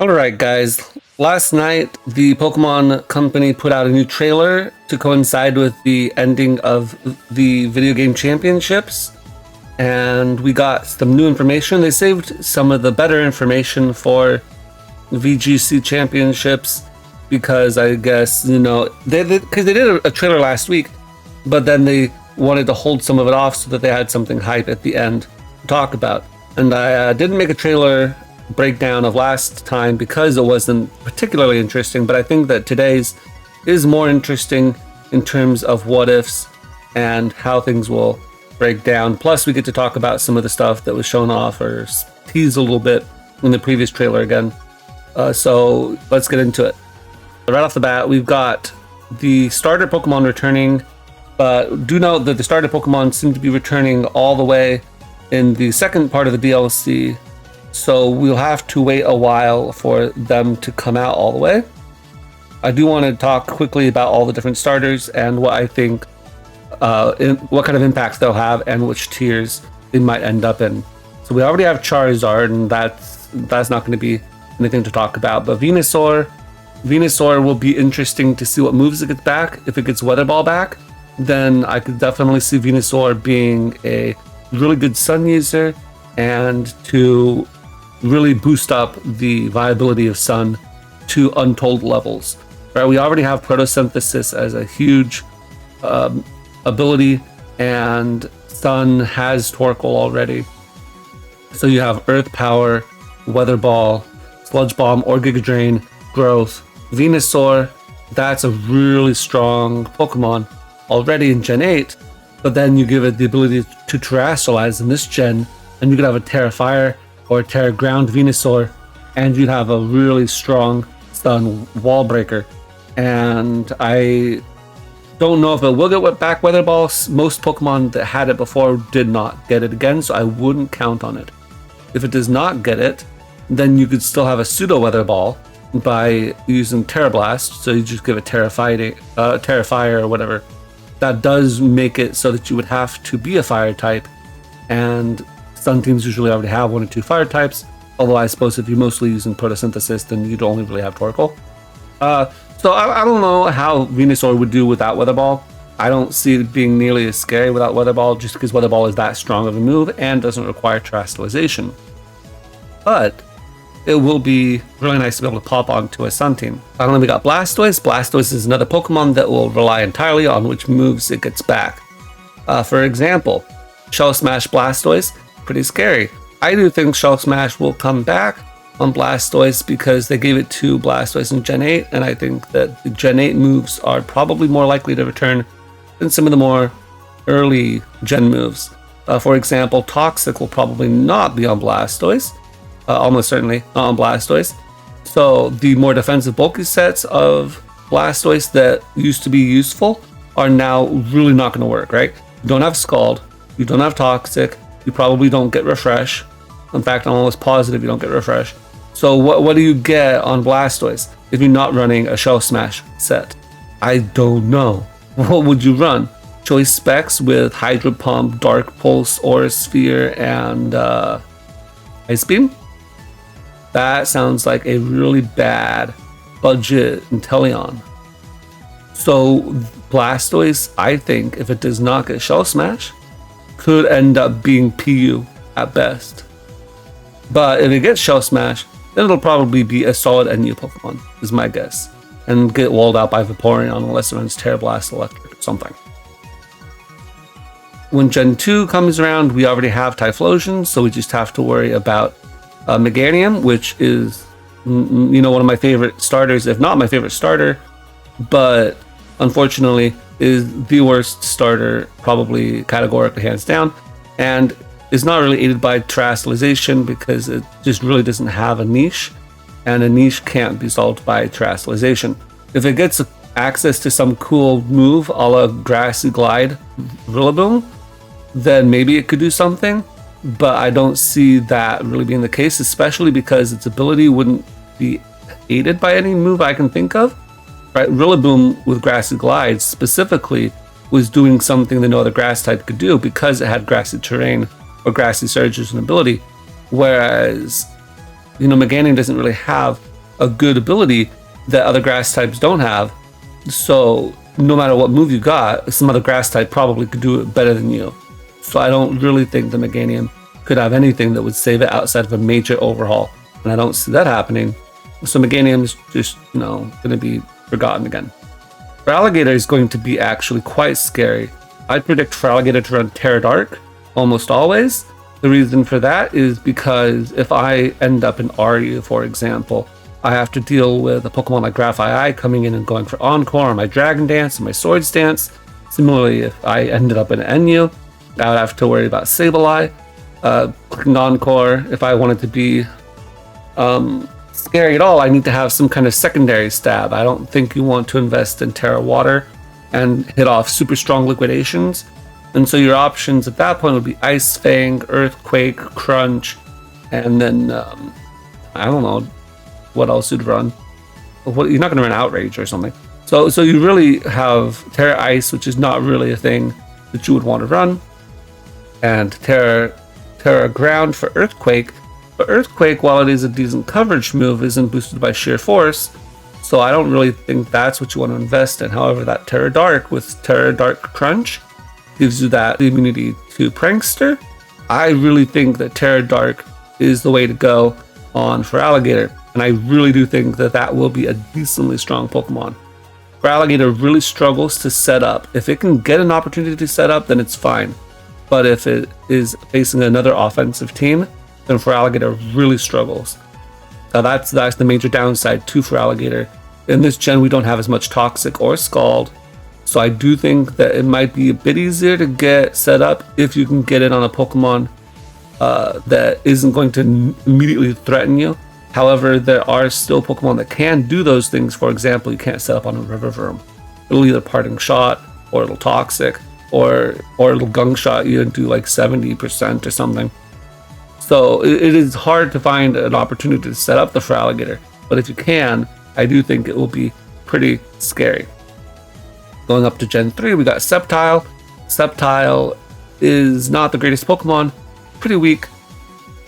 Alright guys, last night the Pokemon company put out a new trailer to coincide with the ending of the video game championships, and we got some new information. They saved some of the better information for VGC championships because I guess, they did a trailer last week, but then they wanted to hold some of it off so that they had something hype at the end to talk about. And I didn't make a trailer breakdown of last time because it wasn't particularly interesting, but I think that today's is more interesting in terms of what ifs and how things will break down. Plus we get to talk about some of the stuff that was shown off or teased a little bit in the previous trailer again. So let's get into it. Right off the bat, we've got the starter Pokemon returning, but do note that the starter Pokemon seem to be returning all the way in the second part of the DLC. So we'll have to wait a while for them to come out all the way. I do want to talk quickly about all the different starters and what I think, what kind of impacts they'll have and which tiers they might end up in. So we already have Charizard, and that's not going to be anything to talk about. But Venusaur will be interesting to see what moves it gets back. If it gets Weather Ball back, then I could definitely see Venusaur being a really good Sun user and to really boost up the viability of Sun to untold levels. Right? We already have Photosynthesis as a huge ability, and Sun has Torkoal already. So you have Earth Power, Weather Ball, Sludge Bomb, or Giga Drain, Growth. Venusaur, that's a really strong Pokemon already in Gen 8, but then you give it the ability to terrestrialize in this gen, and you could have a Terra Fire or Terra Ground Venusaur, and you'd have a really strong Sun Wall Breaker. And I don't know if it will get back Weather Ball. Most Pokemon that had it before did not get it again, so I wouldn't count on it. If it does not get it, then you could still have a pseudo Weather Ball by using Terra Blast, so you just give it Terra Fire or whatever. That does make it so that you would have to be a fire type, and Sun teams usually already have one or two fire types, although I suppose if you're mostly using Photosynthesis, then you'd only really have Torkoal. So I don't know how Venusaur would do without Weather Ball. I don't see it being nearly as scary without Weather Ball, just because Weather Ball is that strong of a move and doesn't require terrestrialization. But it will be really nice to be able to pop onto a Sun team. Finally, we got Blastoise. Blastoise is another Pokemon that will rely entirely on which moves it gets back. For example, Shell Smash Blastoise, pretty scary. I do think Shell Smash will come back on Blastoise because they gave it to Blastoise in Gen 8, and I think that the Gen 8 moves are probably more likely to return than some of the more early Gen moves. For example, Toxic will probably not be on Blastoise. Almost certainly not on Blastoise. So the more defensive bulky sets of Blastoise that used to be useful are now really not going to work, right? You don't have Scald, you don't have Toxic, you probably don't get Refresh. In fact, I'm almost positive you don't get Refresh. So what do you get on Blastoise if you're not running a Shell Smash set? I don't know. What would you run? Choice Specs with Hydro Pump, Dark Pulse, Aura Sphere, and Ice Beam? That sounds like a really bad budget Inteleon. So Blastoise, I think, if it does not get Shell Smash, could end up being PU at best. But if it gets Shell Smash, then it'll probably be a solid NU Pokemon, is my guess. And get walled out by Vaporeon unless it runs Terra Blast Electric or something. When Gen 2 comes around, we already have Typhlosion, so we just have to worry about Meganium, which is, one of my favorite starters, if not my favorite starter, but unfortunately is the worst starter, probably categorically hands down, and is not really aided by terrestrialization because it just really doesn't have a niche, and a niche can't be solved by terrestrialization. If it gets access to some cool move a la Grassy Glide Rillaboom, then maybe it could do something. But I don't see that really being the case, especially because its ability wouldn't be aided by any move I can think of. Right? Rillaboom with Grassy Glide specifically was doing something that no other grass type could do because it had grassy terrain or grassy surge as an ability. Whereas, Meganium doesn't really have a good ability that other grass types don't have. So no matter what move you got, some other grass type probably could do it better than you. So I don't really think the Meganium could have anything that would save it outside of a major overhaul, and I don't see that happening. So Meganium is just, going to be forgotten again. Feraligatr is going to be actually quite scary. I predict Feraligatr to run Tera Dark almost always. The reason for that is because if I end up in Arceus, for example, I have to deal with a Pokemon like Grafaiai coming in and going for Encore, or my Dragon Dance, or my Swords Dance. Similarly, if I ended up in NU, I would have to worry about Sableye, clicking Encore. If I wanted to be scary at all, I need to have some kind of secondary stab. I don't think you want to invest in Tera Water and hit off super strong liquidations. And so your options at that point would be Ice Fang, Earthquake, Crunch, and then, I don't know what else you'd run. You're not going to run Outrage or something. So you really have Tera Ice, which is not really a thing that you would want to run, and Tera Ground for Earthquake. But Earthquake, while it is a decent coverage move, isn't boosted by sheer force, so I don't really think that's what you want to invest in. However, that Tera Dark with Tera Dark Crunch gives you that immunity to Prankster. I really think that Tera Dark is the way to go on Feraligatr, and I really do think that that will be a decently strong Pokemon. Feraligatr really struggles to set up. If it can get an opportunity to set up, then it's fine. But if it is facing another offensive team, then Feraligatr really struggles. Now that's the major downside to Feraligatr. In this gen, we don't have as much Toxic or Scald, so I do think that it might be a bit easier to get set up if you can get it on a Pokemon that isn't going to immediately threaten you. However, there are still Pokemon that can do those things. For example, you can't set up on a Riverworm. It'll either Parting Shot, or it'll Toxic, or it'll Gunk Shot you and do like 70% or something. So it is hard to find an opportunity to set up the Feraligatr, but if you can, I do think it will be pretty scary. Going up to Gen 3, we got Sceptile. Sceptile is not the greatest Pokemon, pretty weak.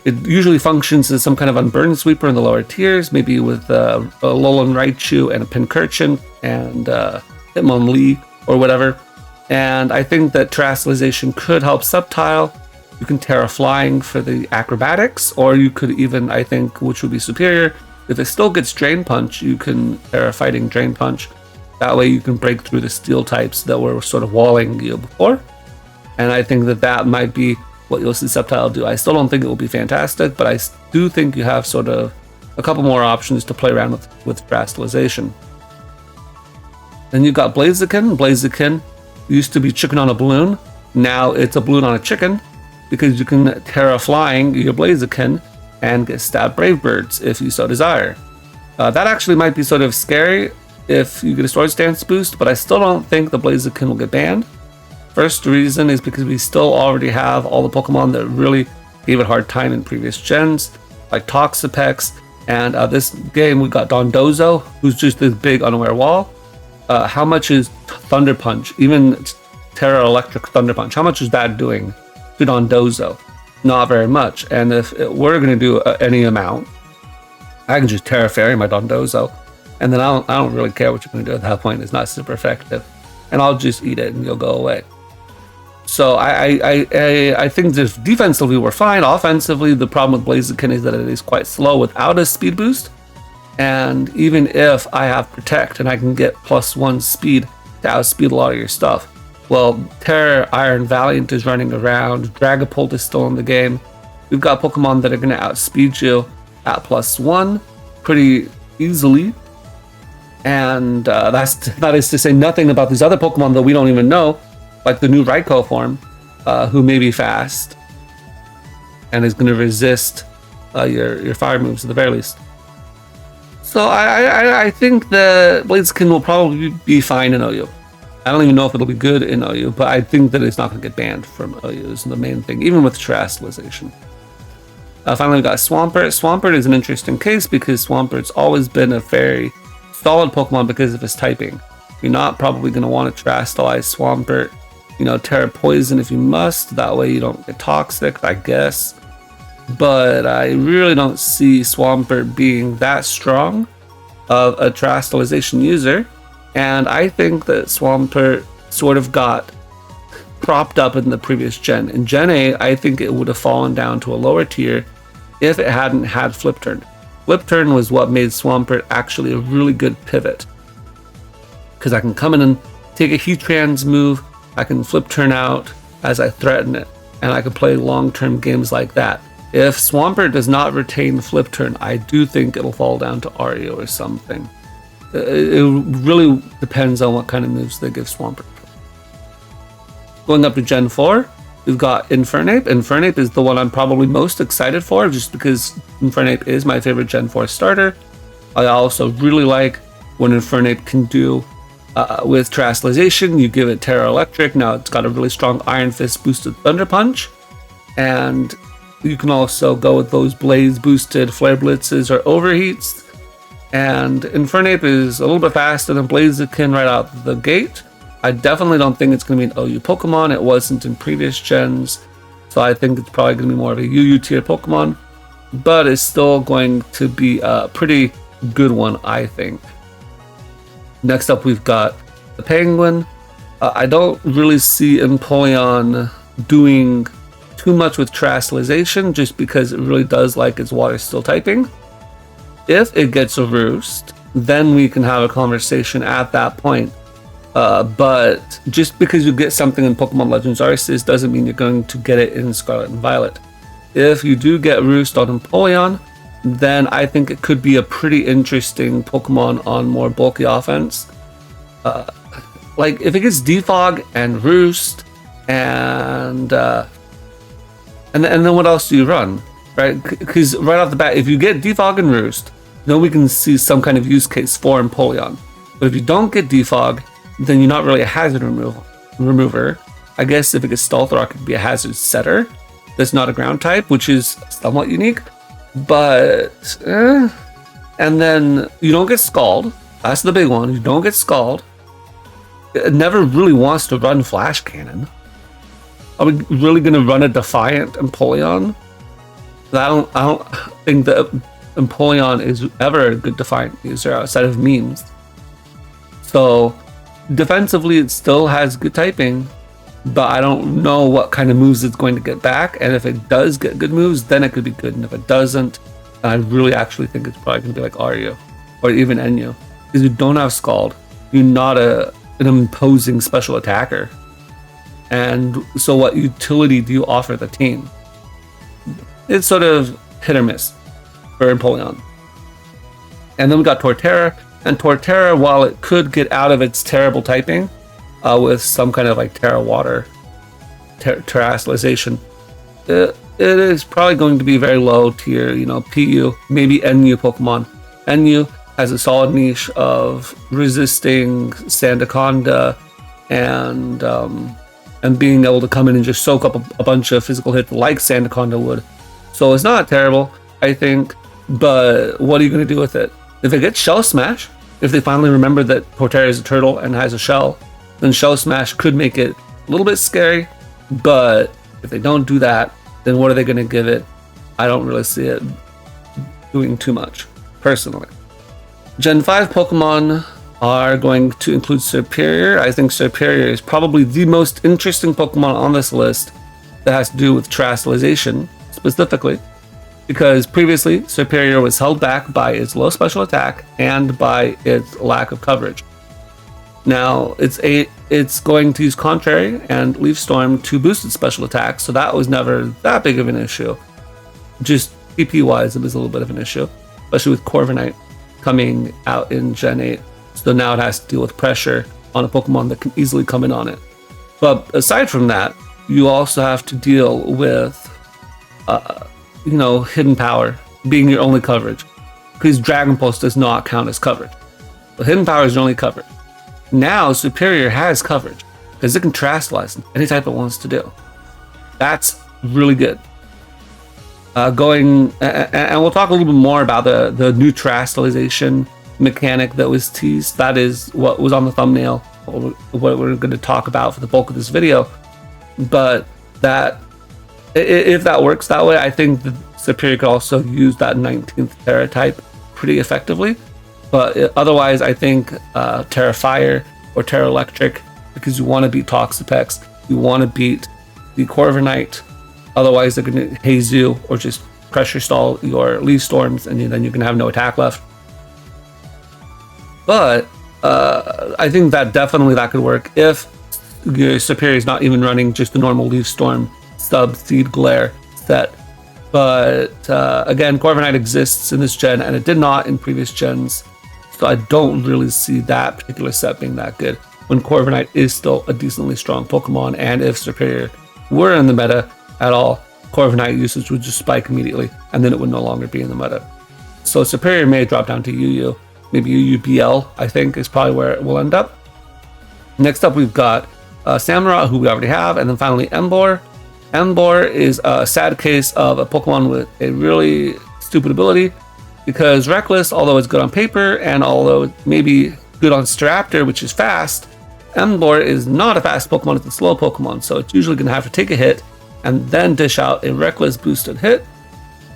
It usually functions as some kind of Unburden Sweeper in the lower tiers, maybe with a Alolan Raichu and a Pincurchin and Hitmonlee or whatever. And I think that Terastallization could help Sceptile. You can Tera Flying for the acrobatics, or you could even, I think, which would be superior, if it still gets Drain Punch, you can Tera Fighting Drain Punch. That way you can break through the steel types that were sort of walling you before. And I think that that might be what you'll see Sceptile do. I still don't think it will be fantastic, but I do think you have sort of a couple more options to play around with Terastallization. Then you got Blaziken. Blaziken used to be chicken on a balloon. Now it's a balloon on a chicken, because you can Tera Flying your Blaziken and get Stab Brave Birds if you so desire. That actually might be sort of scary if you get a Swords Dance boost, but I still don't think the Blaziken will get banned. First reason is because we still already have all the Pokemon that really gave it a hard time in previous gens, like Toxapex, and this game we got Dondozo, who's just this big unaware wall. How much is Thunder Punch, even Tera Electric Thunder Punch, how much is that doing to Dondozo? Not very much. And if we're going to do any amount, I can just Tera Fairy my Dondozo, and then I don't really care what you're going to do at that point. It's not super effective, and I'll just eat it and you'll go away. So I think that defensively we're fine. Offensively, the problem with Blaziken is that it is quite slow without a speed boost. And even if I have Protect and I can get +1 speed to outspeed a lot of your stuff, well, Terra Iron Valiant is running around, Dragapult is still in the game. We've got Pokemon that are going to outspeed you at +1 pretty easily. And that is to say nothing about these other Pokemon that we don't even know, like the new Raikou form, who may be fast and is going to resist your fire moves at the very least. So I think the Blaziken will probably be fine in OU. I don't even know if it'll be good in OU, but I think that it's not going to get banned from OU is the main thing, even with Terastallization. Finally, we got Swampert. Swampert is an interesting case because Swampert's always been a very solid Pokemon because of his typing. You're not probably going to want to Terastallize Swampert. Tera Poison if you must. That way you don't get toxic, I guess. But I really don't see Swampert being that strong. of a Terastallization user, and I think that Swampert sort of got propped up in the previous gen. In Gen 8, I think it would have fallen down to a lower tier if it hadn't had Flip Turn. Flip Turn was what made Swampert actually a really good pivot, because I can come in and take a Heatran's move, I can Flip Turn out as I threaten it, and I can play long-term games like that. If Swampert does not retain Flip Turn, I do think it'll fall down to Ario or something. It really depends on what kind of moves they give Swampert. Going up to Gen 4, we've got Infernape. Infernape is the one I'm probably most excited for, just because Infernape is my favorite Gen 4 starter. I also really like what Infernape can do with Terastallization. You give it Terra Electric, now it's got a really strong Iron Fist boosted Thunder Punch, and you can also go with those Blaze boosted Flare Blitzes or Overheats. And Infernape is a little bit faster than Blaziken right out the gate. I definitely don't think it's going to be an OU Pokemon. It wasn't in previous gens, so I think it's probably going to be more of a UU tier Pokemon, but it's still going to be a pretty good one, I think. Next up, we've got the Penguin. I don't really see Empoleon doing too much with Terastallization, just because it really does like its Water Steel typing. If it gets a Roost, then we can have a conversation at that point. But just because you get something in Pokemon Legends Arceus doesn't mean you're going to get it in Scarlet and Violet. If you do get Roost on Empoleon, then I think it could be a pretty interesting Pokemon on more bulky offense. Like if it gets Defog and Roost, and then what else do you run, right? Because right off the bat, if you get Defog and Roost, then we can see some kind of use case for Empoleon. But if you don't get Defog, then you're not really a hazard remover. I guess if it gets Stealth Rock, it could be a hazard setter that's not a ground type, which is somewhat unique. But, and then you don't get Scald. That's the big one. You don't get Scald. It never really wants to run Flash Cannon. Are we really going to run a Defiant Empoleon? I don't think that Empoleon is ever a good Defiant user outside of memes. So, defensively, it still has good typing, but I don't know what kind of moves it's going to get back. And if it does get good moves, then it could be good. And if it doesn't, I really actually think it's probably going to be like Ario or even Enyu. Because you don't have Scald, you're not an imposing special attacker. And so what utility do you offer the team? It's sort of hit or miss for Empoleon. And then we got Torterra. And Torterra, while it could get out of its terrible typing with some kind of like Terra Water Terastallization, it is probably going to be very low tier, PU, maybe NU Pokemon. NU has a solid niche of resisting Sandaconda and being able to come in and just soak up a bunch of physical hits like Sandaconda would. So it's not terrible, I think, but what are you going to do with it? If it gets Shell Smash, if they finally remember that Torterra is a turtle and has a shell, then Shell Smash could make it a little bit scary, but if they don't do that, then what are they going to give it? I don't really see it doing too much, personally. Gen 5 Pokemon are going to include Serperior. I think Serperior is probably the most interesting Pokemon on this list that has to do with Terastallization, specifically, because previously Serperior was held back by its low special attack and by its lack of coverage. Now it's going to use Contrary and Leaf Storm to boost its special attack, so that was never that big of an issue. Just PP wise, it was a little bit of an issue, especially with Corviknight coming out in Gen 8. So now it has to deal with pressure on a Pokemon that can easily come in on it. But aside from that, you also have to deal with hidden power being your only coverage, because Dragon Pulse does not count as coverage. But hidden power is your only coverage. Now Serperior has coverage because it can Terastallize any type it wants to do. That's really good. And we'll talk a little bit more about the new Terastallization mechanic that was teased. That is what was on the thumbnail, what we're going to talk about for the bulk of this video. But that, if that works that way, I think the Serperior could also use that 19th Tera type pretty effectively. But otherwise, I think Tera Fire or Tera Electric, because you want to beat Toxapex, you want to beat the Corviknight. Otherwise, they're going to haze you or just pressure stall your Leaf Storms, and then you can have no attack left. But I think that definitely that could work if your Superior is not even running just the normal Leaf Storm sub Seed Glare set. But again, Corviknight exists in this gen, and it did not in previous gens. So I don't really see that particular set being that good when Corviknight is still a decently strong Pokemon, and if Superior were in the meta at all, Corviknight usage would just spike immediately, and then it would no longer be in the meta. So Superior may drop down to UU. Maybe UUBL, I think, is probably where it will end up. Next up, we've got Samurott, who we already have, and then finally Emboar. Emboar is a sad case of a Pokemon with a really stupid ability, because Reckless, although it's good on paper, and although it may be good on Staraptor, which is fast, Emboar is not a fast Pokemon, it's a slow Pokemon, so it's usually going to have to take a hit and then dish out a Reckless boosted hit,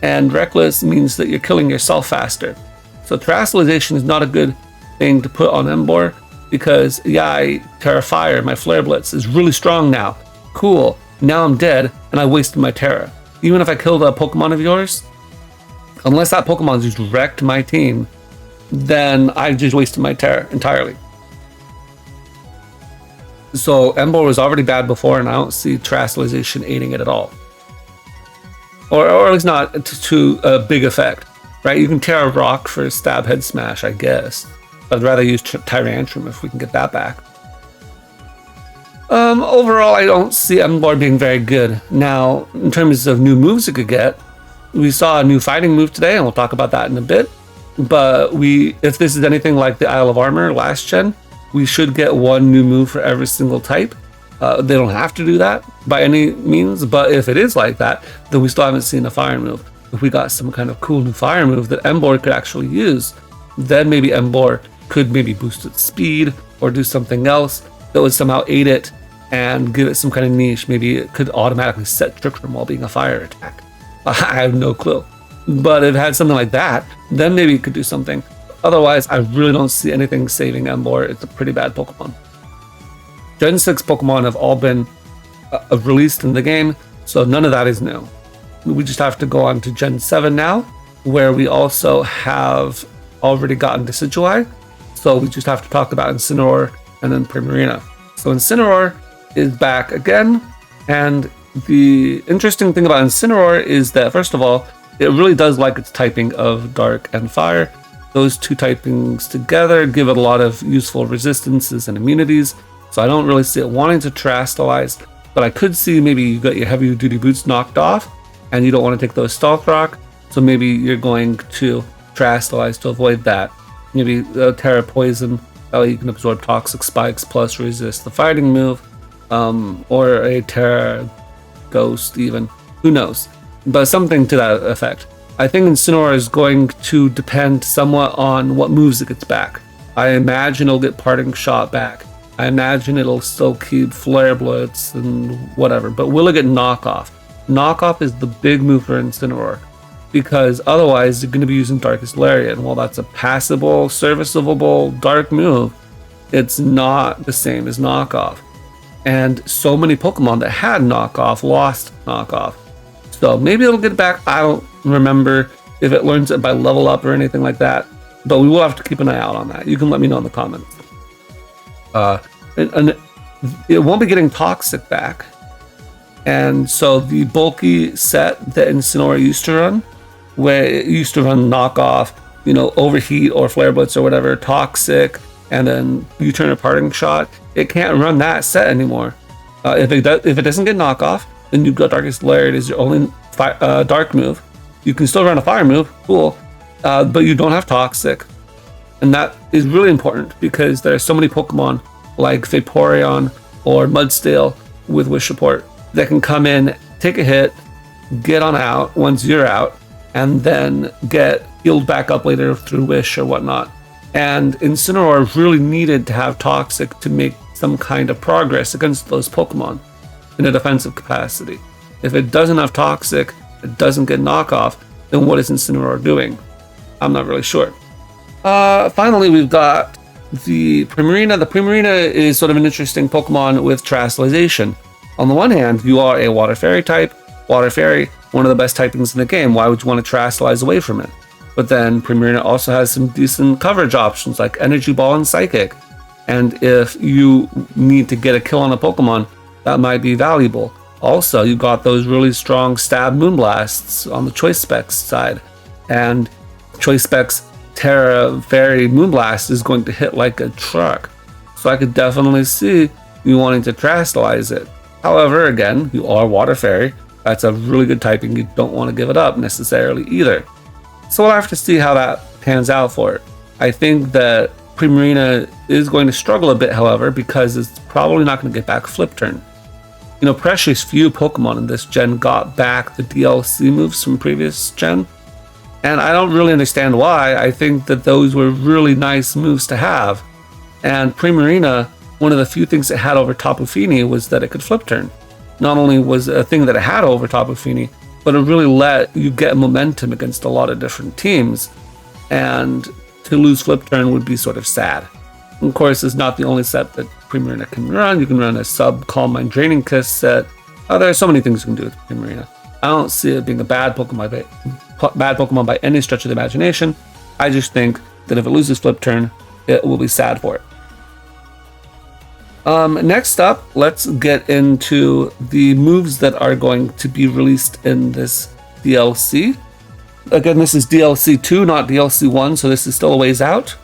and Reckless means that you're killing yourself faster. So Terastallization is not a good thing to put on Emboar, because yeah, Tera Fire, my Flare Blitz, is really strong now. Cool, now I'm dead and I wasted my Tera. Even if I killed a Pokemon of yours, unless that Pokemon just wrecked my team, then I've just wasted my Tera entirely. So Emboar was already bad before, and I don't see Terastallization aiding it at all. Or at least not to a big effect, right? You can tear a rock for a stab head smash, I guess. I'd rather use Tyrantrum if we can get that back. Overall, I don't see Emboar being very good. Now, in terms of new moves it could get, we saw a new fighting move today, and we'll talk about that in a bit. But if this is anything like the Isle of Armor last gen, we should get one new move for every single type. They don't have to do that by any means, but if it is like that, then we still haven't seen a fire move. If we got some kind of cool new fire move that Emboar could actually use, then maybe Emboar could maybe boost its speed or do something else that would somehow aid it and give it some kind of niche. Maybe it could automatically set Trick Room while being a fire attack. I have no clue. But if it had something like that, then maybe it could do something. Otherwise, I really don't see anything saving Emboar. It's a pretty bad Pokemon. Gen 6 Pokemon have all been released in the game, so none of that is new. We just have to go on to Gen 7 now, where we also have already gotten Decidueye. So we just have to talk about Incineroar and then Primarina. So Incineroar is back again, and the interesting thing about Incineroar is that, first of all, it really does like its typing of Dark and Fire. Those two typings together give it a lot of useful resistances and immunities, so I don't really see it wanting to Terastallize, but I could see maybe you got your heavy duty boots knocked off and you don't want to take those Stealth Rock, so maybe you're going to Terastallize to avoid that. Maybe Tera Poison, that way you can absorb Toxic Spikes plus resist the fighting move, or a Tera Ghost even, who knows, but something to that effect. I think Incineroar is going to depend somewhat on what moves it gets back. I imagine it'll get Parting Shot back. I imagine it'll still keep Flare Blitz and whatever, but will it get Knockoff? Knockoff is the big move for Incineroar, because otherwise you're going to be using Darkest Lariat, and while that's a passable, serviceable dark move, it's not the same as Knockoff. And so many Pokemon that had Knockoff lost Knockoff. So maybe it'll get back. I don't remember if it learns it by level up or anything like that, but we will have to keep an eye out on that. You can let me know in the comments. And it won't be getting Toxic back. And so the bulky set that Incineroar used to run, where it used to run Knockoff, Overheat or Flare Blitz or whatever, Toxic, and then you turn a Parting Shot, it can't run that set anymore. If it doesn't get Knockoff, then you've got Darkest Lariat as your only dark move. You can still run a fire move, cool, but you don't have Toxic. And that is really important because there are so many Pokemon like Vaporeon or Mudstale with Wish Support that can come in, take a hit, get on out once you're out, and then get healed back up later through Wish or whatnot. And Incineroar really needed to have Toxic to make some kind of progress against those Pokemon in a defensive capacity. If it doesn't have Toxic, it doesn't get Knockoff, then what is Incineroar doing? I'm not really sure. Finally, we've got the Primarina. The Primarina is sort of an interesting Pokemon with Terastallization. On the one hand, you are a Water Fairy type. Water Fairy, one of the best typings in the game. Why would you want to Terastallize away from it? But then Primarina also has some decent coverage options like Energy Ball and Psychic. And if you need to get a kill on a Pokemon, that might be valuable. Also, you got those really strong Stab Moonblasts on the Choice Specs side. And Choice Specs Tera Fairy Moonblast is going to hit like a truck. So I could definitely see you wanting to Terastallize it. However, again, you are Water Fairy. That's a really good typing. You don't want to give it up necessarily either. So we'll have to see how that pans out for it. I think that Primarina is going to struggle a bit, however, because it's probably not going to get back Flip Turn. You know, precious few Pokemon in this gen got back the DLC moves from previous gen. And I don't really understand why. I think that those were really nice moves to have. And Primarina, one of the few things it had over Tapu Fini was that it could Flip Turn. Not only was it a thing that it had over Tapu Fini, but it really let you get momentum against a lot of different teams. And to lose Flip Turn would be sort of sad. And of course, it's not the only set that Primarina can run. You can run a sub Calm Mind Draining Kiss set. There are so many things you can do with Primarina. I don't see it being a bad Pokemon by any stretch of the imagination. I just think that if it loses Flip Turn, it will be sad for it. Next up, let's get into the moves that are going to be released in this DLC. Again, this is DLC 2, not DLC 1, so this is still a ways out.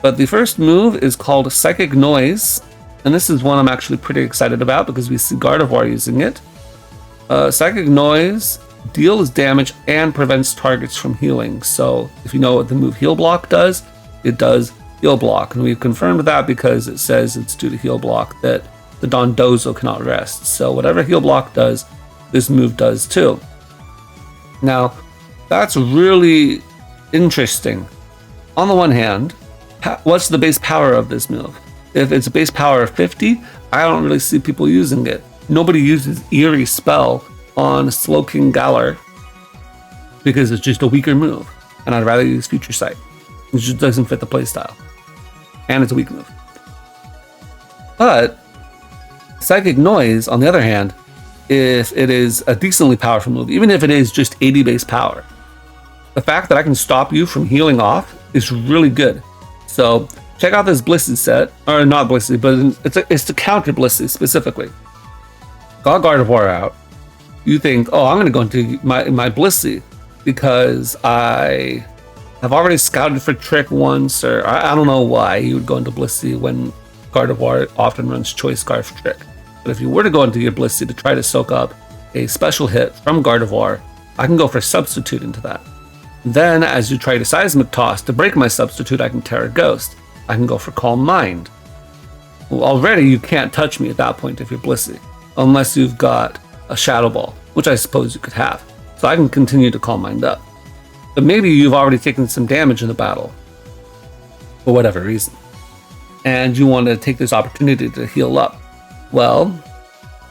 But the first move is called Psychic Noise, and this is one I'm actually pretty excited about because we see Gardevoir using it. Psychic Noise deals damage and prevents targets from healing. So if you know what the move Heal Block does, it does Heal Block. And we've confirmed that because it says it's due to Heal Block that the Dondozo cannot rest. So whatever Heal Block does, this move does too. Now, that's really interesting. On the one hand, what's the base power of this move? If it's a base power of 50, I don't really see people using it. Nobody uses Eerie Spell on Slowking Galar because it's just a weaker move, and I'd rather use Future Sight. It just doesn't fit the playstyle, and it's a weak move. But Psychic Noise, on the other hand, if it is a decently powerful move, even if it is just 80 base power, the fact that I can stop you from healing off is really good. So check out this Blissey set, or not Blissey, but it's to counter Blissey specifically. Got Gardevoir out. You think, oh, I'm going to go into my Blissey because I have already scouted for Trick once, or I don't know why you would go into Blissey when Gardevoir often runs Choice Scarf Trick. But if you were to go into your Blissey to try to soak up a special hit from Gardevoir, I can go for Substitute into that. Then, as you try to Seismic Toss to break my Substitute, I can Terra Ghost. I can go for Calm Mind. Well, already you can't touch me at that point if you're Blissey, unless you've got a Shadow Ball, which I suppose you could have. So I can continue to Calm Mind up. But maybe you've already taken some damage in the battle, for whatever reason, and you want to take this opportunity to heal up. Well,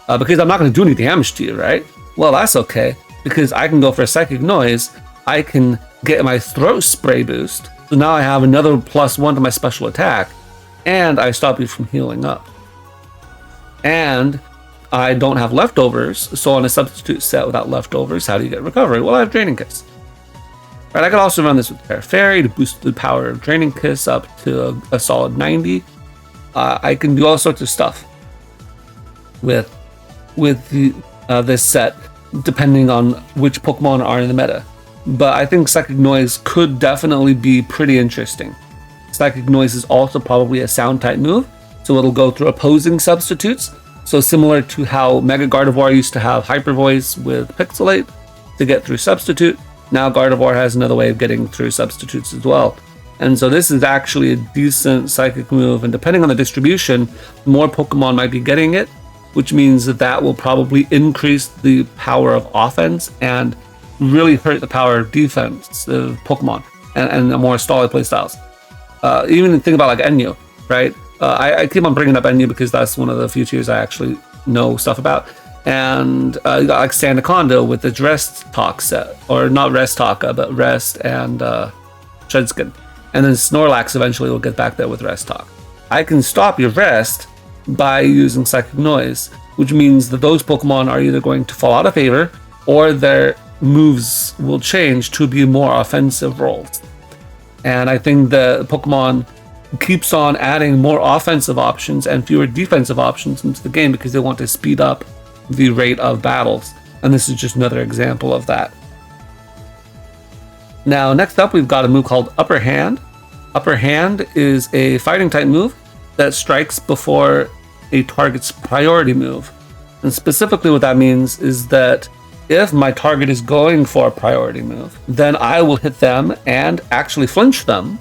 because I'm not going to do any damage to you, right? Well, that's okay, because I can go for a Psychic Noise. I can get my Throat Spray boost, so now I have another +1 to my special attack, and I stop you from healing up. And I don't have leftovers, so on a substitute set without leftovers, how do you get recovery? Well, I have Draining Kiss. Right, I could also run this with Terra Fairy to boost the power of Draining Kiss up to a solid 90. I can do all sorts of stuff with this set, depending on which Pokemon are in the meta. But I think Psychic Noise could definitely be pretty interesting. Psychic Noise is also probably a sound type move, so it'll go through opposing substitutes. So similar to how Mega Gardevoir used to have Hyper Voice with Pixelate to get through Substitute, now Gardevoir has another way of getting through substitutes as well. And so this is actually a decent psychic move, and depending on the distribution, more Pokemon might be getting it, which means that will probably increase the power of offense and really hurt the power of defense of Pokemon and the more stolid playstyles. Even think about like Enyo, right? I keep on bringing up Enyo because that's one of the few tiers I actually know stuff about. And you got like Sandaconda with the Rest Talk set, or not Rest Talk, but Rest and Treadskin. and then Snorlax eventually will get back there with Rest Talk. I can stop your rest by using Psychic Noise, which means that those Pokemon are either going to fall out of favor or their moves will change to be more offensive roles. And I think the Pokemon keeps on adding more offensive options and fewer defensive options into the game because they want to speed up the rate of battles. And this is just another example of that. Now, next up, we've got a move called Upper Hand. Upper Hand is a fighting type move that strikes before a target's priority move. And specifically what that means is that if my target is going for a priority move, then I will hit them and actually flinch them.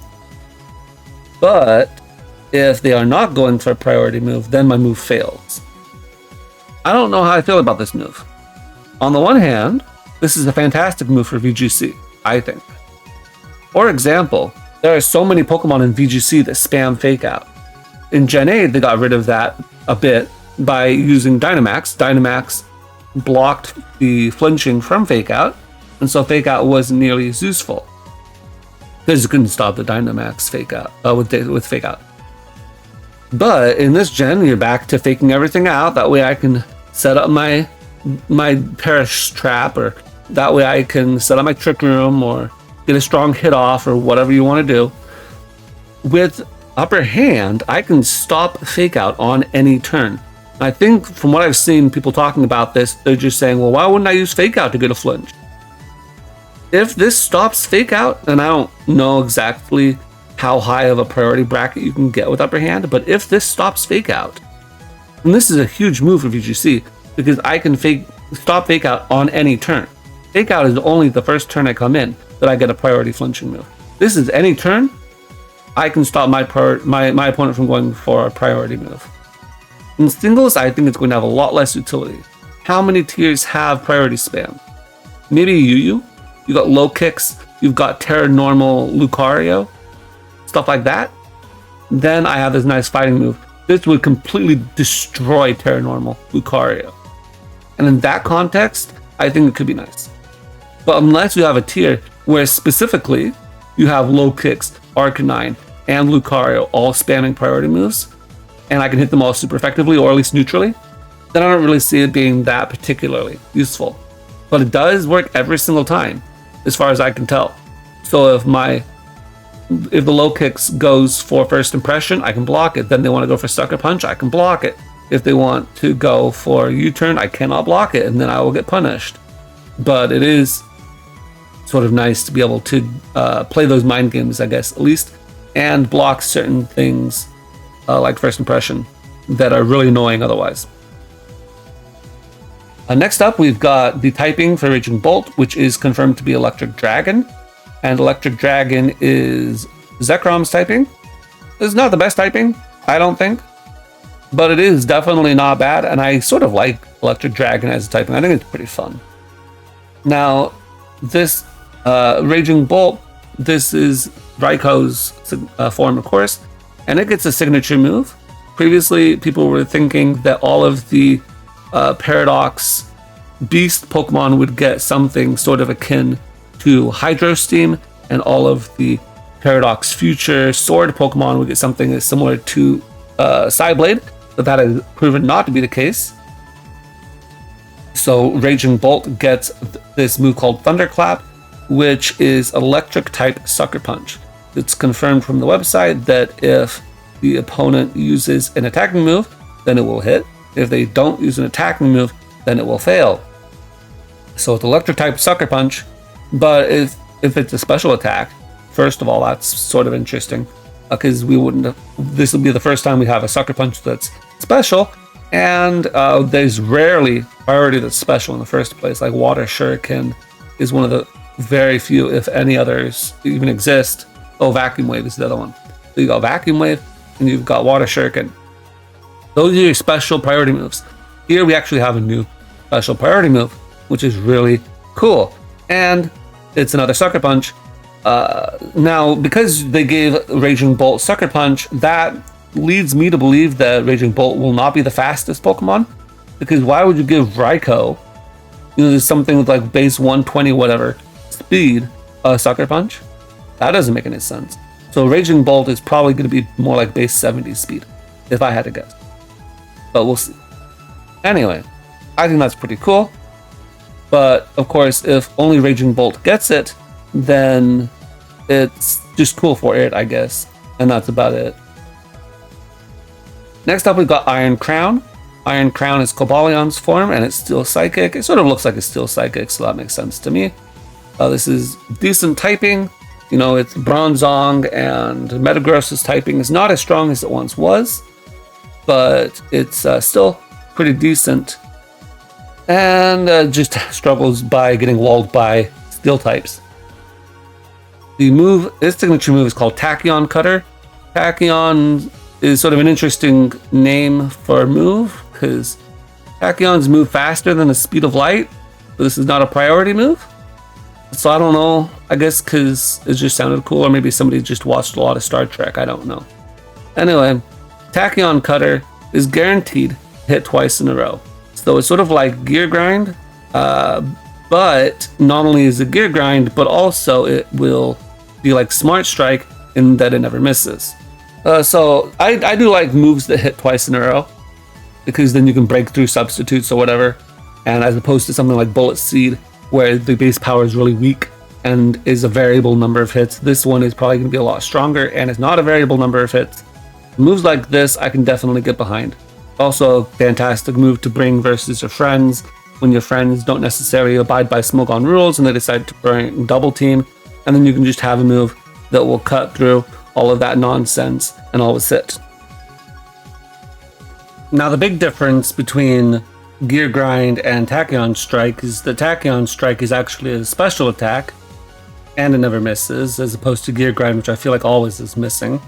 But if they are not going for a priority move, then my move fails. I don't know how I feel about this move. On the one hand, this is a fantastic move for VGC, I think. For example, there are so many Pokemon in VGC that spam Fake Out. In Gen 8, they got rid of that a bit by using Dynamax. Dynamax blocked the flinching from Fake Out, and so Fake Out wasn't nearly as useful because you couldn't stop the Dynamax Fake Out with Fake Out. But in this gen, you're back to faking everything out. That way I can set up my Perish Trap, or that way I can set up my Trick Room or get a strong hit off or whatever you want to do. With Upper Hand, I can stop Fake Out on any turn. I think from what I've seen people talking about this, they're just saying, well, why wouldn't I use Fake Out to get a flinch? If this stops Fake Out, and I don't know exactly how high of a priority bracket you can get with Upper Hand, but if this stops Fake Out, and this is a huge move for VGC, because I can stop Fake Out on any turn. Fake Out is only the first turn I come in that I get a priority flinching move. This is any turn, I can stop my opponent from going for a priority move. In singles, I think it's going to have a lot less utility. How many tiers have priority spam? Maybe you got low kicks, you've got Terra Normal Lucario, stuff like that. Then I have this nice fighting move. This would completely destroy Terra Normal Lucario. And in that context, I think it could be nice. But unless you have a tier where specifically you have low kicks, Arcanine, and Lucario all spamming priority moves, and I can hit them all super effectively, or at least neutrally, then I don't really see it being that particularly useful. But it does work every single time, as far as I can tell. So if the low kicks goes for first impression, I can block it. Then they want to go for Sucker Punch, I can block it. If they want to go for U-turn, I cannot block it, and then I will get punished. But it is sort of nice to be able to play those mind games, I guess, at least, and block certain things like first impression that are really annoying otherwise. Next up, we've got the typing for Raging Bolt, which is confirmed to be Electric Dragon. And Electric Dragon is Zekrom's typing. It's not the best typing, I don't think, but it is definitely not bad, and I sort of like Electric Dragon as a typing. I think it's pretty fun. Now, this Raging Bolt, this is Raikou form, of course, and it gets a signature move. Previously, people were thinking that all of the Paradox Beast Pokemon would get something sort of akin to Hydro Steam, and all of the Paradox Future Sword Pokemon would get something similar to Psyblade, but that has proven not to be the case. So Raging Bolt gets this move called Thunderclap, which is electric type Sucker Punch. It's confirmed from the website that if the opponent uses an attacking move, then it will hit. If they don't use an attacking move, then it will fail. So it's electric type Sucker Punch, but if it's a special attack, first of all, that's sort of interesting, because this will be the first time we have a Sucker Punch that's special, and there's rarely priority that's special in the first place. Like Water Shuriken is one of the very few, if any others even exist. Oh, Vacuum Wave is the other one. So you got Vacuum Wave, and you've got Water Shuriken. Those are your special priority moves. Here we actually have a new special priority move, which is really cool. And it's another Sucker Punch. Now, because they gave Raging Bolt Sucker Punch, that leads me to believe that Raging Bolt will not be the fastest Pokemon. Because why would you give Raikou, there's something with like base 120 whatever speed, a Sucker Punch? That doesn't make any sense. So Raging Bolt is probably going to be more like base 70 speed, if I had to guess. But we'll see. Anyway, I think that's pretty cool. But of course, if only Raging Bolt gets it, then it's just cool for it, I guess. And that's about it. Next up, we've got Iron Crown. Iron Crown is Cobalian's form, and it's Steel Psychic. It sort of looks like a Steel Psychic, so that makes sense to me. This is decent typing. You know, it's Bronzong, and Metagross's typing is not as strong as it once was, but it's still pretty decent. And just struggles by getting walled by Steel types. Its signature move is called Tachyon Cutter. Tachyon is sort of an interesting name for a move, because Tachyons move faster than the speed of light, but this is not a priority move. So I don't know, I guess because it just sounded cool, or maybe somebody just watched a lot of Star Trek, I don't know. Anyway, Tachyon Cutter is guaranteed to hit twice in a row. So it's sort of like Gear Grind, but not only is it Gear Grind, but also it will be like Smart Strike in that it never misses. So I do like moves that hit twice in a row, because then you can break through substitutes or whatever, and as opposed to something like Bullet Seed, where the base power is really weak and is a variable number of hits, this one is probably going to be a lot stronger and is not a variable number of hits. Moves like this I can definitely get behind. Also a fantastic move to bring versus your friends when your friends don't necessarily abide by Smogon rules and they decide to bring double team, and then you can just have a move that will cut through all of that nonsense and always hit. Now the big difference between Gear Grind and Tachyon Strike is that Tachyon Strike is actually a special attack and it never misses, as opposed to Gear Grind, which I feel like always is missing.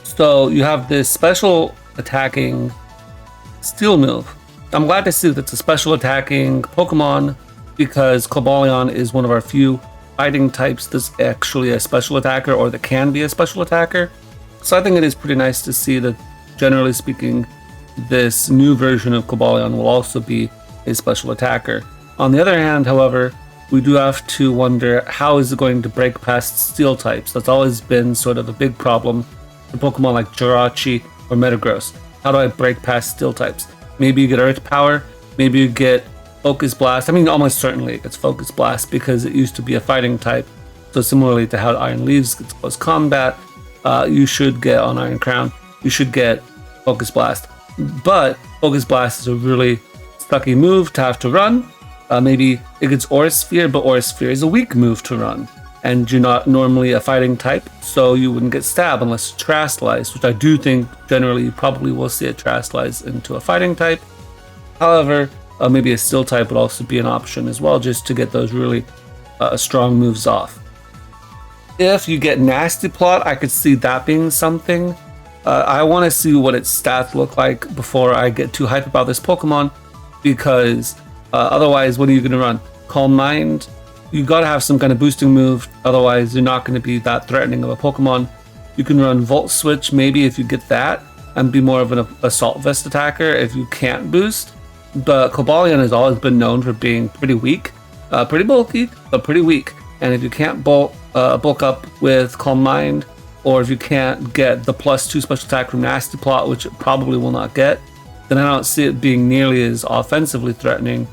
So you have this special attacking Steel move. I'm glad to see that it's a special attacking Pokemon, because Cobalion is one of our few fighting types that's actually a special attacker, or that can be a special attacker. So I think it is pretty nice to see that, generally speaking, this new version of Cobalion will also be a special attacker. On the other hand, however, we do have to wonder, how is it going to break past Steel types? That's always been sort of a big problem for Pokemon like Jirachi or Metagross. How do I break past Steel types? Maybe you get Earth Power, maybe you get Focus Blast. I mean, almost certainly it gets Focus Blast, because it used to be a fighting type. So similarly to how Iron Leaves gets close combat, you should get on Iron Crown, you should get Focus Blast. But Focus Blast is a really sucky move to have to run. Maybe it gets Aura Sphere, but Aura Sphere is a weak move to run, and you're not normally a fighting type, so you wouldn't get Stab unless it's Terastallize, which I do think generally you probably will see it Terastallize into a fighting type. However, maybe a Steel type would also be an option as well, just to get those really strong moves off. If you get Nasty Plot, I could see that being something. I want to see what its stats look like before I get too hyped about this Pokemon, because otherwise, what are you going to run? Calm Mind? You got to have some kind of boosting move, otherwise you're not going to be that threatening of a Pokemon. You can run Volt Switch maybe if you get that, and be more of an Assault Vest attacker if you can't boost. But Cobalion has always been known for being pretty weak, pretty bulky, but pretty weak. And if you can't bulk up with Calm Mind, or if you can't get the +2 special attack from Nasty Plot, which it probably will not get, then I don't see it being nearly as offensively threatening,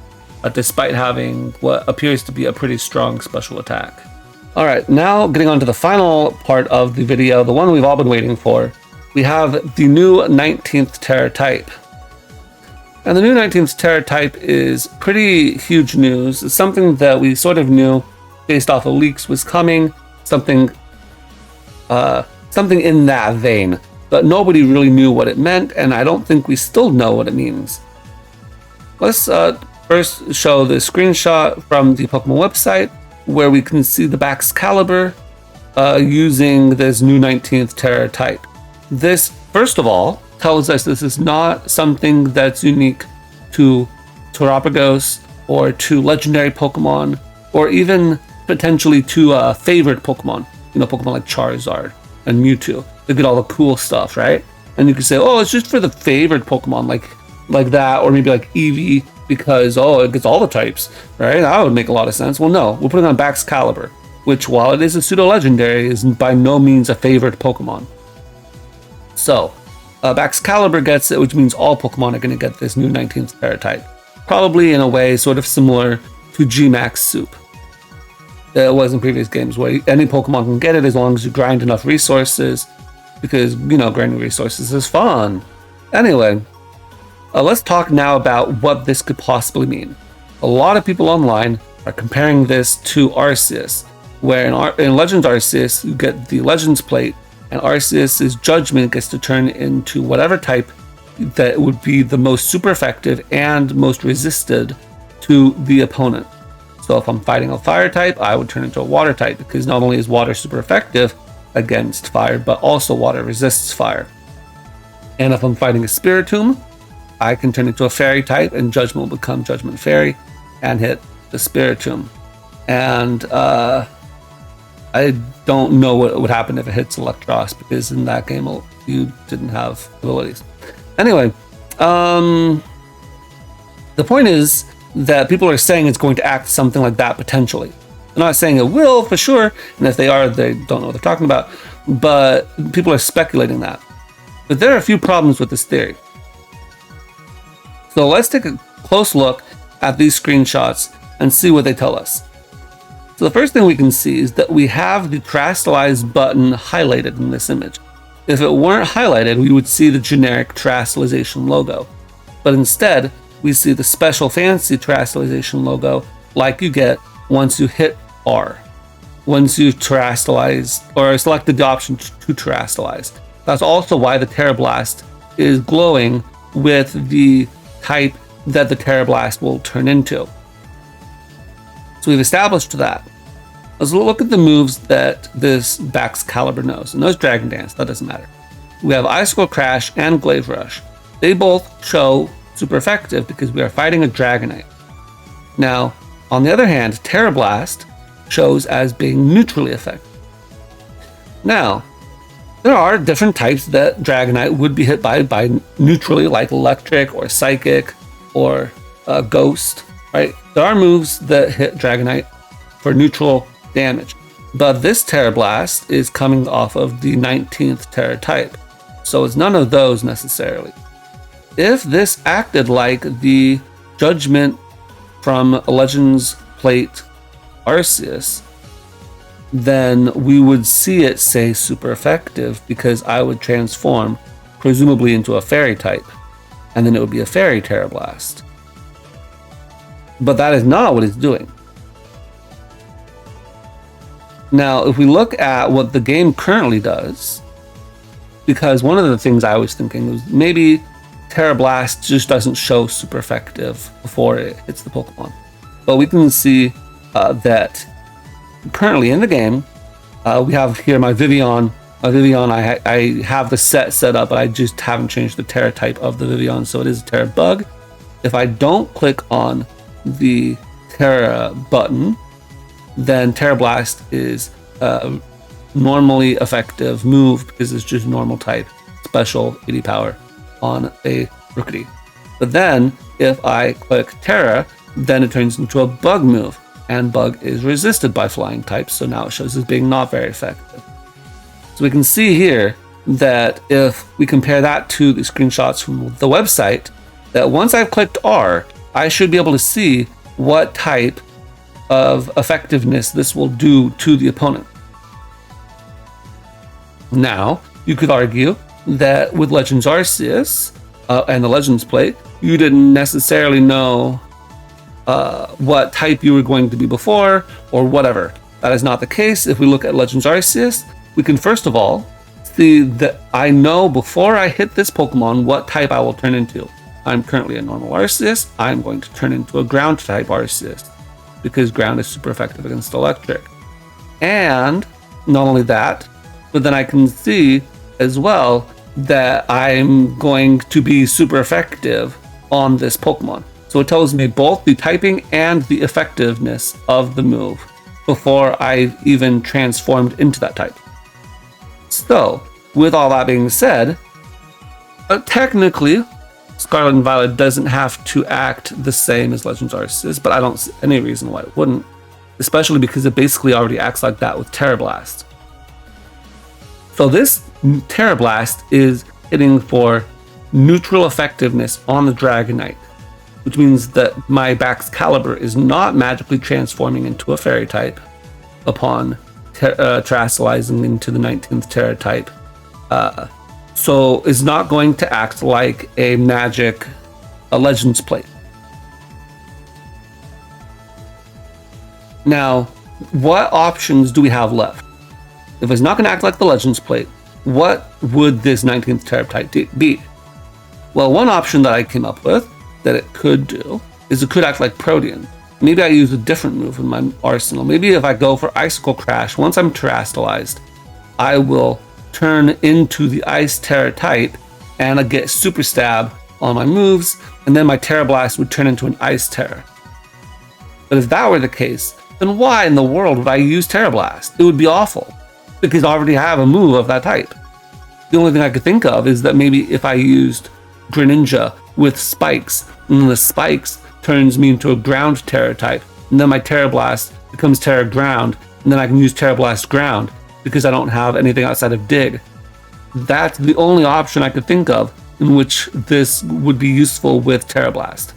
despite having what appears to be a pretty strong special attack. Alright, now getting on to the final part of the video, the one we've all been waiting for. We have the new 19th Tera type. And the new 19th Tera type is pretty huge news. It's something that we sort of knew based off of leaks was coming, something in that vein, but nobody really knew what it meant, and I don't think we still know what it means. Let's first show the screenshot from the Pokemon website, where we can see the Baxcalibur using this new 19th Tera type. This, first of all, tells us this is not something that's unique to Terapagos or to legendary Pokemon, or even potentially to favorite Pokemon. You know, Pokemon like Charizard and Mewtwo. They get all the cool stuff, right? And you can say, oh, it's just for the favorite Pokemon, like that, or maybe like Eevee, because, oh, it gets all the types, right? That would make a lot of sense. Well, no, we're putting on Baxcalibur. which, while it is a pseudo-legendary, is by no means a favored Pokemon. So, Baxcalibur gets it, which means all Pokemon are going to get this new 19th Tera type. Probably in a way sort of similar to G-Max Soup. It was in previous games where any Pokemon can get it as long as you grind enough resources, because, you know, grinding resources is fun. Anyway, let's talk now about what this could possibly mean. A lot of people online are comparing this to Arceus, where in Legends Arceus, you get the Legends plate, and Arceus's judgment gets to turn into whatever type that would be the most super effective and most resisted to the opponent. So if I'm fighting a fire type, I would turn into a water type, because not only is water super effective against fire, but also water resists fire. And if I'm fighting a Spiritomb, I can turn into a fairy type, and judgment will become Judgment Fairy and hit the Spiritomb. And I don't know what would happen if it hits Electros, because in that game you didn't have abilities. Anyway, the point is that people are saying it's going to act something like that potentially. They're not saying it will for sure, and if they are, they don't know what they're talking about, but people are speculating that. But there are a few problems with this theory. So let's take a close look at these screenshots and see what they tell us. So the first thing we can see is that we have the Terastallize button highlighted in this image. If it weren't highlighted, we would see the generic Terastallization logo. But instead, we see the special fancy Terastallization logo like you get once you hit R. Once you Terastallize, or selected the option to Terastallize. That's also why the Tera Blast is glowing with the type that the Tera Blast will turn into. So we've established that. Let's look at the moves that this Baxcalibur knows. It knows Dragon Dance, that doesn't matter. We have Icicle Crash and Glaive Rush. They both show super effective because we are fighting a Dragonite. Now, on the other hand, Tera Blast shows as being neutrally effective. Now, there are different types that Dragonite would be hit by neutrally, like Electric or Psychic or Ghost, right? There are moves that hit Dragonite for neutral damage, but this Tera Blast is coming off of the 19th Tera type, so it's none of those necessarily. If this acted like the Judgment from Legends Plate Arceus, then we would see it say super effective, because I would transform presumably into a fairy type, and then it would be a fairy Tera Blast. But that is not what it's doing. Now, if we look at what the game currently does, because one of the things I was thinking was maybe Tera Blast just doesn't show super effective before it hits the Pokemon. But we can see that currently in the game, we have here my Vivillon. I have the set up, but I just haven't changed the Tera type of the Vivillon, so it is a Tera Bug. If I don't click on the Tera button, then Tera Blast is a normally effective move because it's just normal type, special 80 power on a Rookity. But then if I click Tera, then it turns into a Bug move, and Bug is resisted by flying types, so now it shows as being not very effective. So we can see here that if we compare that to the screenshots from the website, that once I've clicked R, I should be able to see what type of effectiveness this will do to the opponent. Now, you could argue that with Legends Arceus and the Legends plate, you didn't necessarily know what type you were going to be before, or whatever. That is not the case. If we look at Legends Arceus, we can first of all see that I know before I hit this Pokemon what type I will turn into. I'm currently a normal Arceus. I'm going to turn into a ground type Arceus, because ground is super effective against electric. And not only that, but then I can see as well that I'm going to be super effective on this Pokemon. So it tells me both the typing and the effectiveness of the move before I've even transformed into that type. So, with all that being said, technically, Scarlet and Violet doesn't have to act the same as Legends Arceus, but I don't see any reason why it wouldn't. especially because it basically already acts like that with Tera Blast. So this Tera Blast is hitting for neutral effectiveness on the Dragonite, which means that my Baxcalibur is not magically transforming into a Fairy type upon terastallizing into the 19th Tera type. So it's not going to act like a Legends Plate. Now, what options do we have left? If it's not going to act like the Legends Plate, what would this 19th Tera type be? Well, one option that I came up with that it could do is it could act like Protean. Maybe I use a different move in my arsenal. Maybe if I go for Icicle Crash, once I'm terastallized, I will turn into the Ice Tera type and I get Super Stab on my moves, and then my Tera Blast would turn into an Ice Tera. But if that were the case, then why in the world would I use Tera Blast? It would be awful, because I already have a move of that type. The only thing I could think of is that maybe if I used Greninja with Spikes, and then the Spikes turns me into a Ground Tera type, and then my Tera Blast becomes Tera Ground, and then I can use Tera Blast Ground because I don't have anything outside of Dig. That's the only option I could think of in which this would be useful with Tera Blast.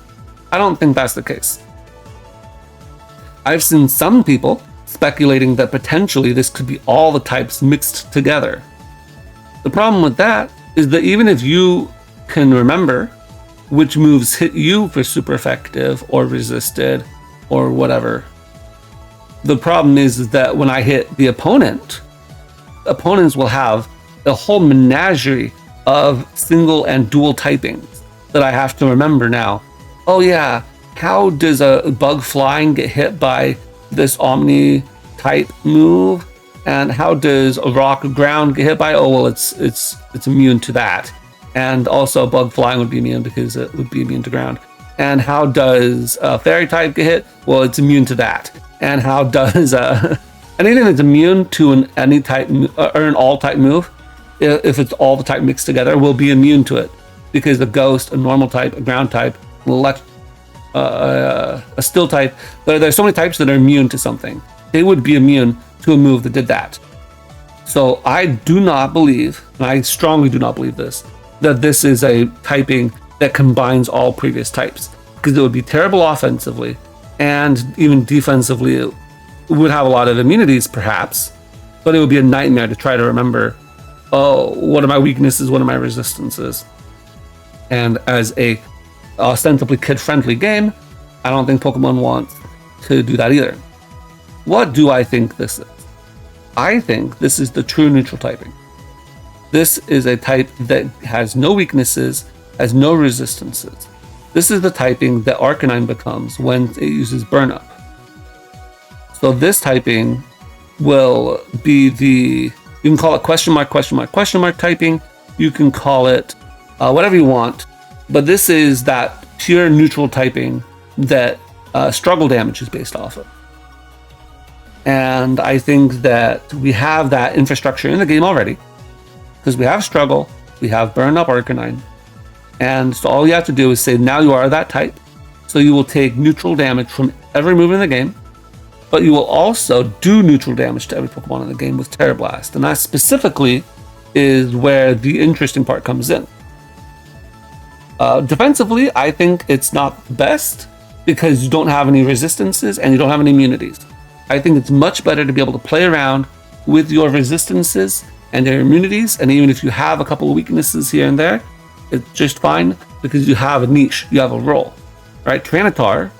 I don't think that's the case. I've seen some people speculating that potentially this could be all the types mixed together. The problem with that is that even if you can remember which moves hit you for super effective or resisted or whatever, the problem is that when I hit the opponents will have a whole menagerie of single and dual typings that I have to remember now. Oh yeah, how does a Bug Flying get hit by this Omni type move? And how does a Rock Ground get hit by? Oh well, it's immune to that. And also Bug Flying would be immune because it would be immune to ground. And how does a Fairy type get hit? Well, it's immune to that. And how does anything that's immune to any type or an all type move, if it's all the type mixed together, will be immune to it, because the Ghost, a normal type, a ground type, a still type, there's so many types that are immune to something. They would be immune to a move that did that. So I do not believe, and I strongly do not believe this, that this is a typing that combines all previous types, because it would be terrible offensively, and even defensively it would have a lot of immunities perhaps, but it would be a nightmare to try to remember, oh, what are my weaknesses, what are my resistances? And as a ostensibly kid-friendly game, I don't think Pokemon wants to do that either. What do I think this is? I think this is the true neutral typing. This is a type that has no weaknesses, has no resistances. This is the typing that Arcanine becomes when it uses Burn Up. So this typing will be you can call it question mark typing. You can call it whatever you want. But this is that pure neutral typing that struggle damage is based off of. And I think that we have that infrastructure in the game already, because we have struggle, we have Burn Up Arcanine. And so all you have to do is say, now you are that type. So you will take neutral damage from every move in the game, but you will also do neutral damage to every Pokemon in the game with Tera Blast. And that specifically is where the interesting part comes in. Defensively, I think it's not the best because you don't have any resistances and you don't have any immunities. I think it's much better to be able to play around with your resistances and your immunities, and even if you have a couple of weaknesses here and there, it's just fine because you have a niche, you have a role, right? Tyranitar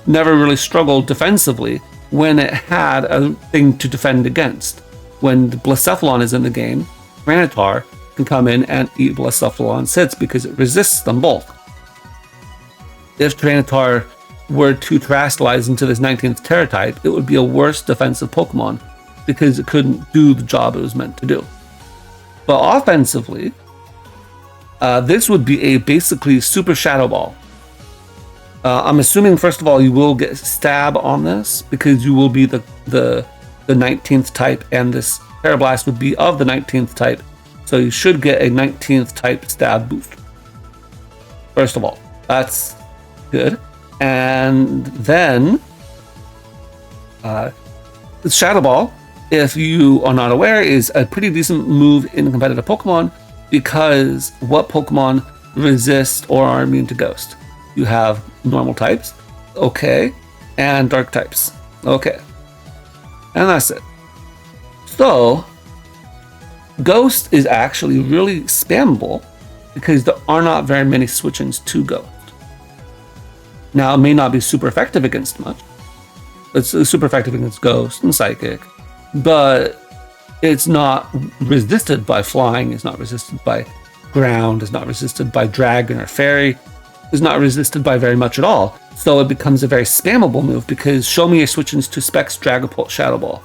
never really struggled defensively when it had a thing to defend against. When Blacephalon is in the game, Tyranitar can come in and eat Blacephalon's hits because it resists them both. If Tyranitar were to terastallize into this 19th Tera type, it would be a worse defensive Pokemon because it couldn't do the job it was meant to do. But offensively, this would be a basically Super Shadow Ball. I'm assuming, first of all, you will get Stab on this because you will be the 19th type, and this Tera Blast would be of the 19th type. So you should get a 19th type Stab boost. First of all, that's good. And then Shadow Ball, if you are not aware, is a pretty decent move in competitive Pokemon because what Pokemon resist or are immune to Ghost? You have normal types, okay, and dark types, okay. And that's it. So, Ghost is actually really spammable because there are not very many switch-ins to Ghost. Now, it may not be super effective against much. It's super effective against Ghost and Psychic, but it's not resisted by Flying, it's not resisted by Ground, it's not resisted by Dragon or Fairy, it's not resisted by very much at all. So it becomes a very spammable move because show me your switch-ins to Specs, Dragapult, Shadow Ball.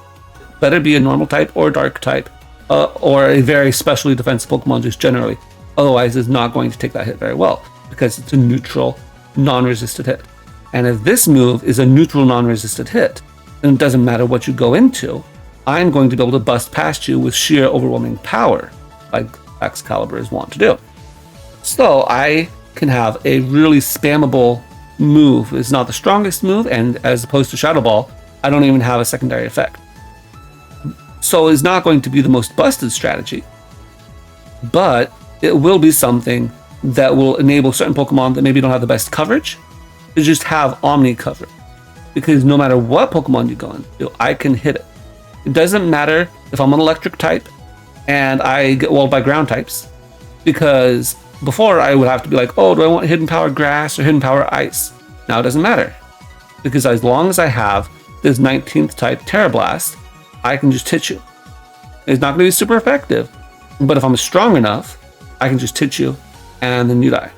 Better be a normal type or dark type, or a very specially defensive Pokemon just generally. Otherwise, it's not going to take that hit very well because it's a neutral, non-resisted hit. And if this move is a neutral, non-resisted hit, then it doesn't matter what you go into, I'm going to be able to bust past you with sheer overwhelming power, like Excalibur is wont to do. So I can have a really spammable move. It's not the strongest move, and as opposed to Shadow Ball, I don't even have a secondary effect. So it's not going to be the most busted strategy, but it will be something that will enable certain Pokemon that maybe don't have the best coverage to just have Omni coverage. Because no matter what Pokemon you go into, I can hit it. It doesn't matter if I'm an electric type and I get walled by ground types, because before I would have to be like, oh, do I want Hidden Power Grass or Hidden Power Ice? Now it doesn't matter, because as long as I have this 19th type Tera Blast, I can just hit you. It's not going to be super effective, but if I'm strong enough, I can just hit you and then you die.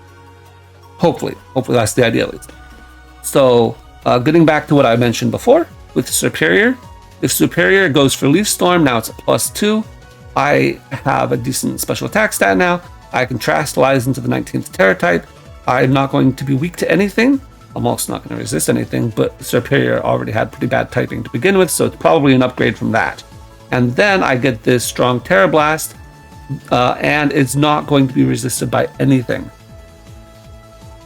Hopefully that's the idea at least. So getting back to what I mentioned before with Superior, if Superior goes for Leaf Storm, now it's a +2. I have a decent special attack stat now. I can Terastallize into the 19th Tera type. I'm not going to be weak to anything. I'm also not going to resist anything, but Superior already had pretty bad typing to begin with, so it's probably an upgrade from that. And then I get this strong Tera Blast, and it's not going to be resisted by anything.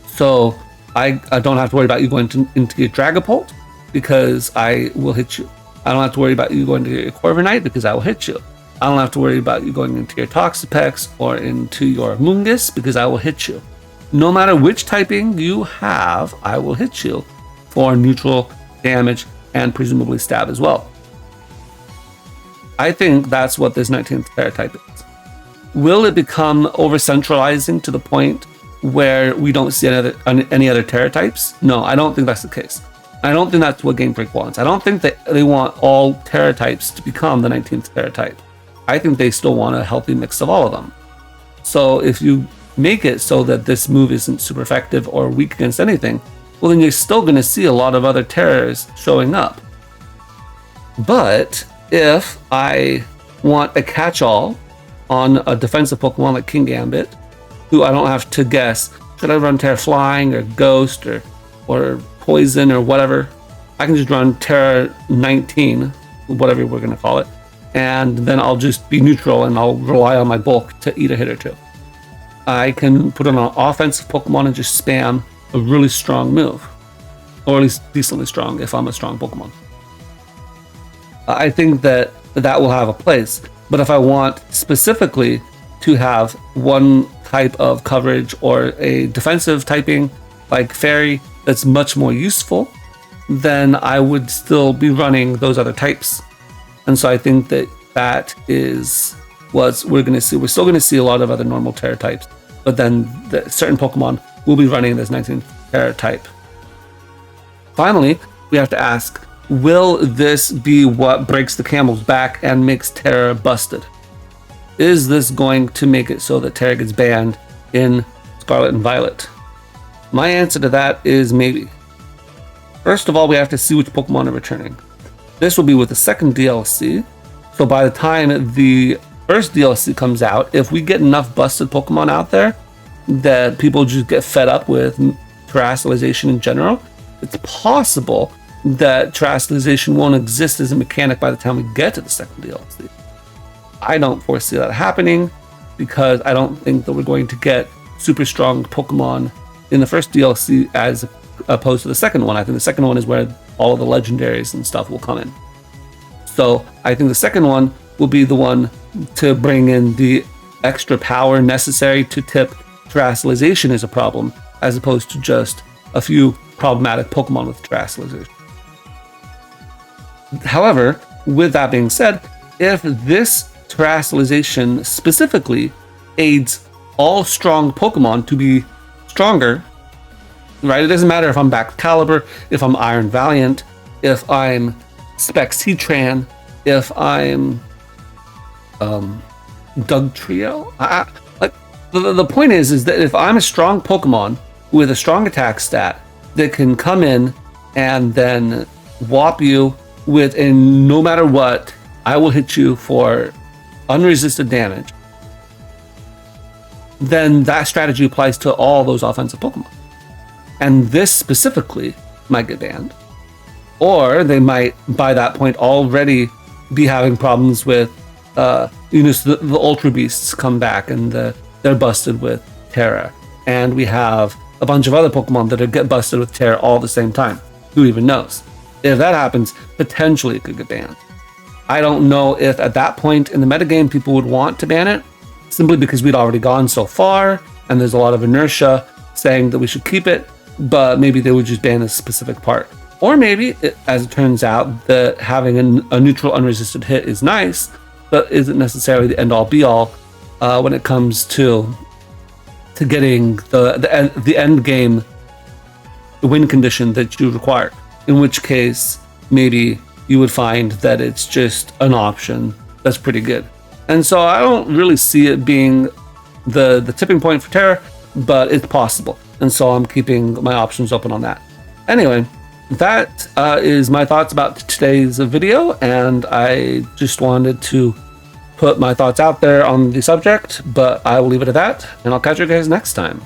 So I don't have to worry about you going into your Dragapult, because I will hit you. I don't have to worry about you going to your Corviknight, because I will hit you. I don't have to worry about you going into your Toxapex or into your Mungus, because I will hit you. No matter which typing you have, I will hit you for neutral damage and presumably stab as well. I think that's what this 19th Tera type is. Will it become over-centralizing to the point where we don't see any other Tera types? No, I don't think that's the case. I don't think that's what Game Freak wants. I don't think that they want all Tera types to become the 19th Tera type. I think they still want a healthy mix of all of them. So if you make it so that this move isn't super effective or weak against anything, well, then you're still going to see a lot of other Teras showing up. But if I want a catch-all on a defensive Pokemon like Kingambit, who I don't have to guess, should I run Tera Flying or Ghost or Poison or whatever, I can just run Tera 19, whatever we're going to call it, and then I'll just be neutral and I'll rely on my bulk to eat a hit or two. I can put on an offensive Pokemon and just spam a really strong move, or at least decently strong if I'm a strong Pokemon. I think that will have a place, but if I want specifically to have one type of coverage or a defensive typing like Fairy that's much more useful, then I would still be running those other types. And so I think that is what we're going to see. We're still going to see a lot of other normal Tera types, but then certain Pokemon will be running this 19th Tera type. Finally, we have to ask, will this be what breaks the camel's back and makes Tera busted? Is this going to make it so that Tera gets banned in Scarlet and Violet? My answer to that is maybe. First of all, we have to see which Pokemon are returning. This will be with the second DLC, so by the time the first DLC comes out, if we get enough busted Pokemon out there that people just get fed up with Terastallization in general, it's possible that Terastallization won't exist as a mechanic by the time we get to the second DLC. I don't foresee that happening because I don't think that we're going to get super strong Pokemon in the first DLC as opposed to the second one. I think the second one is where all of the legendaries and stuff will come in. So I think the second one will be the one to bring in the extra power necessary to tip terrestrialization as a problem, as opposed to just a few problematic Pokemon with terrestrialization. However, with that being said, if this terrestrialization specifically aids all strong Pokemon to be stronger, right? It doesn't matter if I'm Back Caliber, if I'm Iron Valiant, if I'm Spec Citran, if I'm Doug Trio. Like the point is that if I'm a strong Pokemon with a strong attack stat that can come in and then whop you with a no matter what, I will hit you for unresisted damage, then that strategy applies to all those offensive Pokemon. And this specifically might get banned. Or they might, by that point, already be having problems with, the Ultra Beasts come back and they're busted with Tera. And we have a bunch of other Pokemon that get busted with Tera all at the same time. Who even knows? If that happens, potentially it could get banned. I don't know if at that point in the metagame people would want to ban it, simply because we'd already gone so far and there's a lot of inertia saying that we should keep it, but maybe they would just ban a specific part. Or maybe, as it turns out, that having a neutral unresisted hit is nice, but isn't necessarily the end-all be-all when it comes to getting the end game win condition that you require. In which case, maybe you would find that it's just an option that's pretty good. And so I don't really see it being the tipping point for Tera, but it's possible. And so I'm keeping my options open on that. Anyway, that is my thoughts about today's video, and I just wanted to put my thoughts out there on the subject, but I will leave it at that, and I'll catch you guys next time.